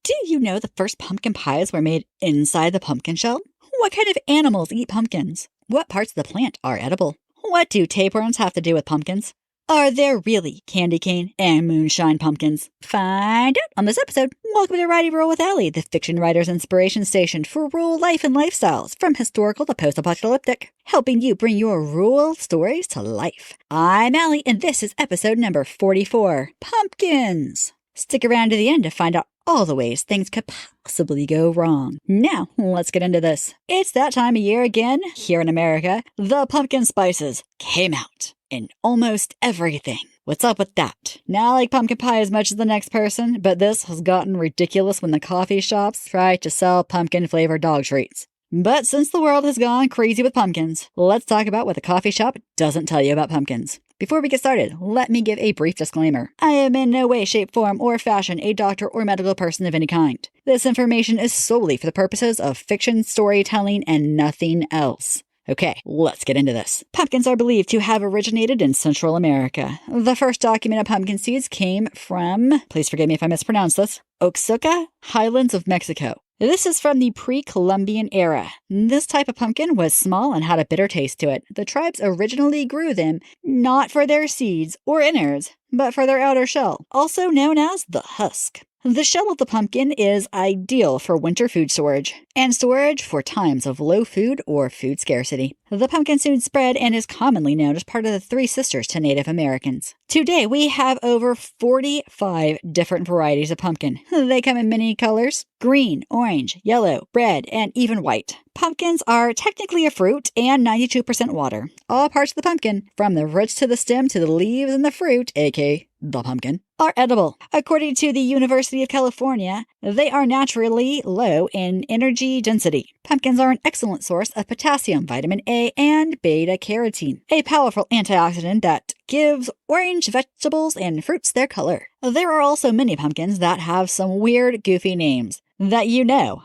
Do you know the first pumpkin pies were made inside the pumpkin shell? What kind of animals eat pumpkins? What parts of the plant are edible? What do tapeworms have to do with pumpkins? Are there really candy cane and moonshine pumpkins? Find out on this episode. Welcome to Writing Roll with Allie, the fiction writer's inspiration station for rural life and lifestyles, from historical to post-apocalyptic, helping you bring your rural stories to life. I'm Allie, and this is episode number 44, Pumpkins. Stick around to the end to find out all the ways things could possibly go wrong. Now, let's get into this. It's that time of year again. Here in America, the pumpkin spices came out in almost everything. What's up with that? Now I like pumpkin pie as much as the next person, but this has gotten ridiculous when the coffee shops try to sell pumpkin-flavored dog treats. But since the world has gone crazy with pumpkins, let's talk about what the coffee shop doesn't tell you about pumpkins. Before we get started, let me give a brief disclaimer. I am in no way, shape, form, or fashion a doctor or medical person of any kind. This information is solely for the purposes of fiction storytelling and nothing else. Okay, let's get into this. Pumpkins are believed to have originated in Central America. The first document of pumpkin seeds came from, please forgive me if I mispronounce this, Oaxaca, Highlands of Mexico. This is from the pre-Columbian era. This type of pumpkin was small and had a bitter taste to it. The tribes originally grew them not for their seeds or innards, but for their outer shell, also known as the husk. The shell of the pumpkin is ideal for winter food storage and storage for times of low food or food scarcity. The pumpkin soon spread and is commonly known as part of the Three Sisters to Native Americans. Today, we have over 45 different varieties of pumpkin. They come in many colors: green, orange, yellow, red, and even white. Pumpkins are technically a fruit and 92% water. All parts of the pumpkin, from the roots to the stem to the leaves and the fruit, aka the pumpkin, are edible. According to the University of California, they are naturally low in energy density. Pumpkins are an excellent source of potassium, vitamin A, and beta-carotene, a powerful antioxidant that gives orange vegetables and fruits their color. There are also many pumpkins that have some weird, goofy names that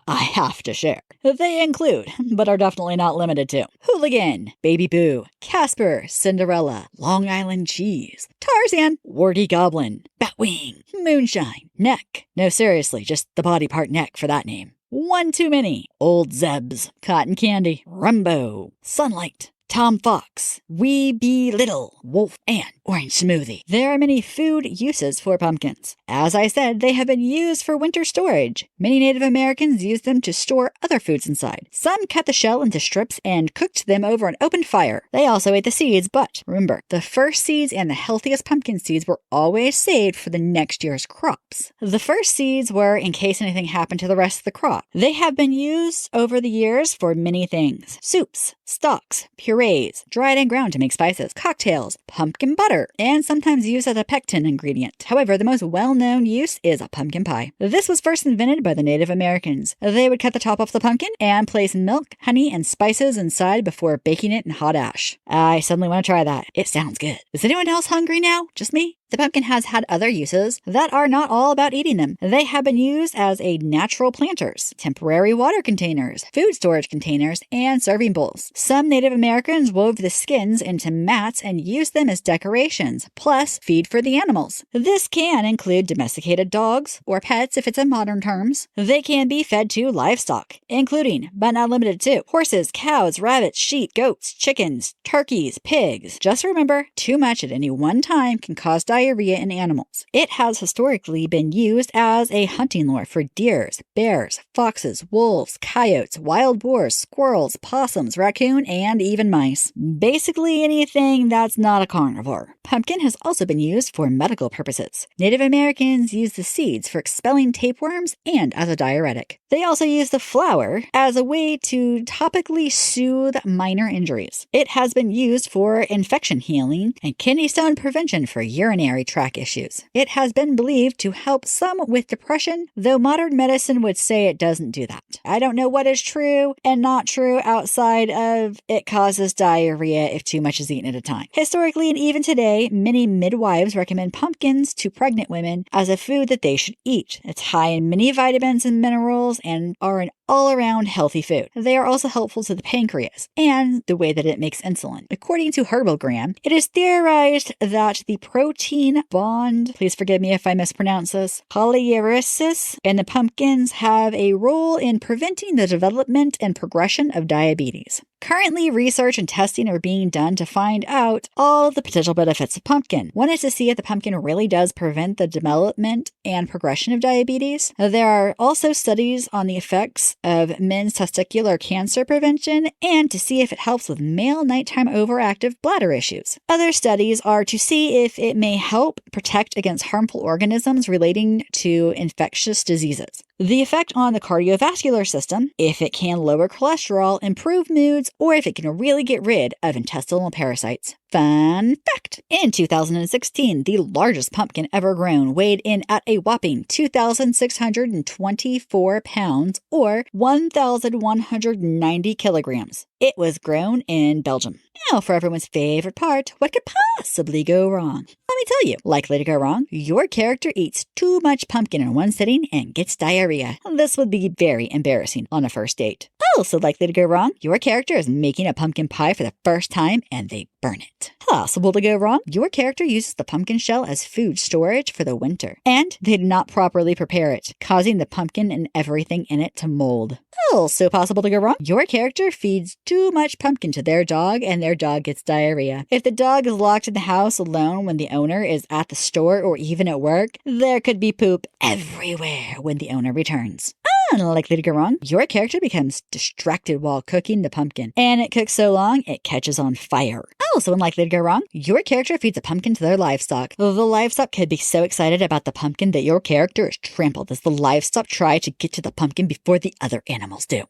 I have to share. They include, but are definitely not limited to, Hooligan, Baby Boo, Casper, Cinderella, Long Island Cheese, Tarzan, Warty Goblin, Batwing, Moonshine, Neck. No, seriously, just the body part neck for that name. One Too Many, Old Zebs, Cotton Candy, Rumbo, Sunlight, Tom Fox, Wee Bee Little, Wolf, and Orange Smoothie. There are many food uses for pumpkins. As I said, they have been used for winter storage. Many Native Americans used them to store other foods inside. Some cut the shell into strips and cooked them over an open fire. They also ate the seeds, but remember, the first seeds and the healthiest pumpkin seeds were always saved for the next year's crops. The first seeds were in case anything happened to the rest of the crop. They have been used over the years for many things: soups, stocks, purees, dried and ground to make spices, cocktails, pumpkin butter, and sometimes used as a pectin ingredient. However, the most well-known use is a pumpkin pie. This was first invented by the Native Americans. They would cut the top off the pumpkin and place milk, honey, and spices inside before baking it in hot ash. I suddenly want to try that. It sounds good. Is anyone else hungry now? Just me? The pumpkin has had other uses that are not all about eating them. They have been used as a natural planters, temporary water containers, food storage containers, and serving bowls. Some Native Americans wove the skins into mats and used them as decorations, plus feed for the animals. This can include domesticated dogs, or pets if it's in modern terms. They can be fed to livestock, including, but not limited to, horses, cows, rabbits, sheep, goats, chickens, turkeys, pigs. Just remember, too much at any one time can cause diarrhea in animals. It has historically been used as a hunting lure for deers, bears, foxes, wolves, coyotes, wild boars, squirrels, possums, raccoon, and even mice. Basically anything that's not a carnivore. Pumpkin has also been used for medical purposes. Native Americans used the seeds for expelling tapeworms and as a diuretic. They also used the flower as a way to topically soothe minor injuries. It has been used for infection healing and kidney stone prevention for urinary tract issues. It has been believed to help some with depression, though modern medicine would say it doesn't do that. I don't know what is true and not true outside of it causes diarrhea if too much is eaten at a time. Historically and even today, many midwives recommend pumpkins to pregnant women as a food that they should eat. It's high in many vitamins and minerals and are an all-around healthy food. They are also helpful to the pancreas and the way that it makes insulin. According to Herbalgram, it is theorized that the protein protein bond, please forgive me if I mispronounce this, polyuresis, and the pumpkins have a role in preventing the development and progression of diabetes. Currently, research and testing are being done to find out all of the potential benefits of pumpkin. One is to see if the pumpkin really does prevent the development and progression of diabetes. There are also studies on the effects of men's testicular cancer prevention and to see if it helps with male nighttime overactive bladder issues. Other studies are to see if it may help protect against harmful organisms relating to infectious diseases. The effect on the cardiovascular system, if it can lower cholesterol, improve moods, or if it can really get rid of intestinal parasites. Fun fact! In 2016, the largest pumpkin ever grown weighed in at a whopping 2,624 pounds or 1,190 kilograms. It was grown in Belgium. Now for everyone's favorite part, what could possibly go wrong? Let me tell you, likely to go wrong, your character eats too much pumpkin in one sitting and gets diarrhea. This would be very embarrassing on a first date. Also likely to go wrong, your character is making a pumpkin pie for the first time and they burn it. Possible to go wrong, your character uses the pumpkin shell as food storage for the winter. And they did not properly prepare it, causing the pumpkin and everything in it to mold. Also possible to go wrong, your character feeds too much pumpkin to their dog and their dog gets diarrhea. If the dog is locked in the house alone when the owner is at the store or even at work, there could be poop everywhere when the owner returns. Unlikely to go wrong, your character becomes distracted while cooking the pumpkin, and it cooks so long it catches on fire. Also unlikely to go wrong, your character feeds a pumpkin to their livestock. The livestock could be so excited about the pumpkin that your character is trampled as the livestock try to get to the pumpkin before the other animals do.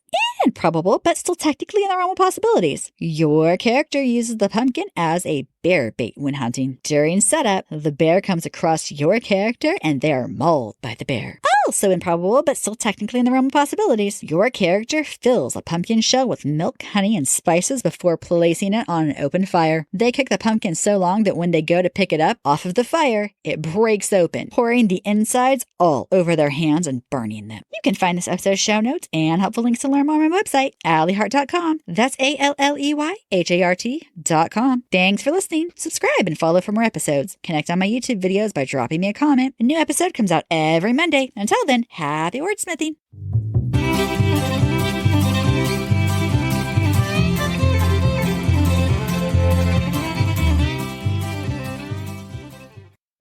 And probable, but still technically in the realm of possibilities, your character uses the pumpkin as a bear bait when hunting. During setup, the bear comes across your character and they are mauled by the bear. Also improbable, but still technically in the realm of possibilities, your character fills a pumpkin shell with milk, honey, and spices before placing it on an open fire. They cook the pumpkin so long that when they go to pick it up off of the fire, it breaks open, pouring the insides all over their hands and burning them. You can find this episode's show notes and helpful links to learn more on my website, AlleyHart.com. That's ALLEYHART.com. Thanks for listening. Subscribe and follow for more episodes. Connect on my YouTube videos by dropping me a comment. A new episode comes out every Monday. Until then, happy wordsmithing.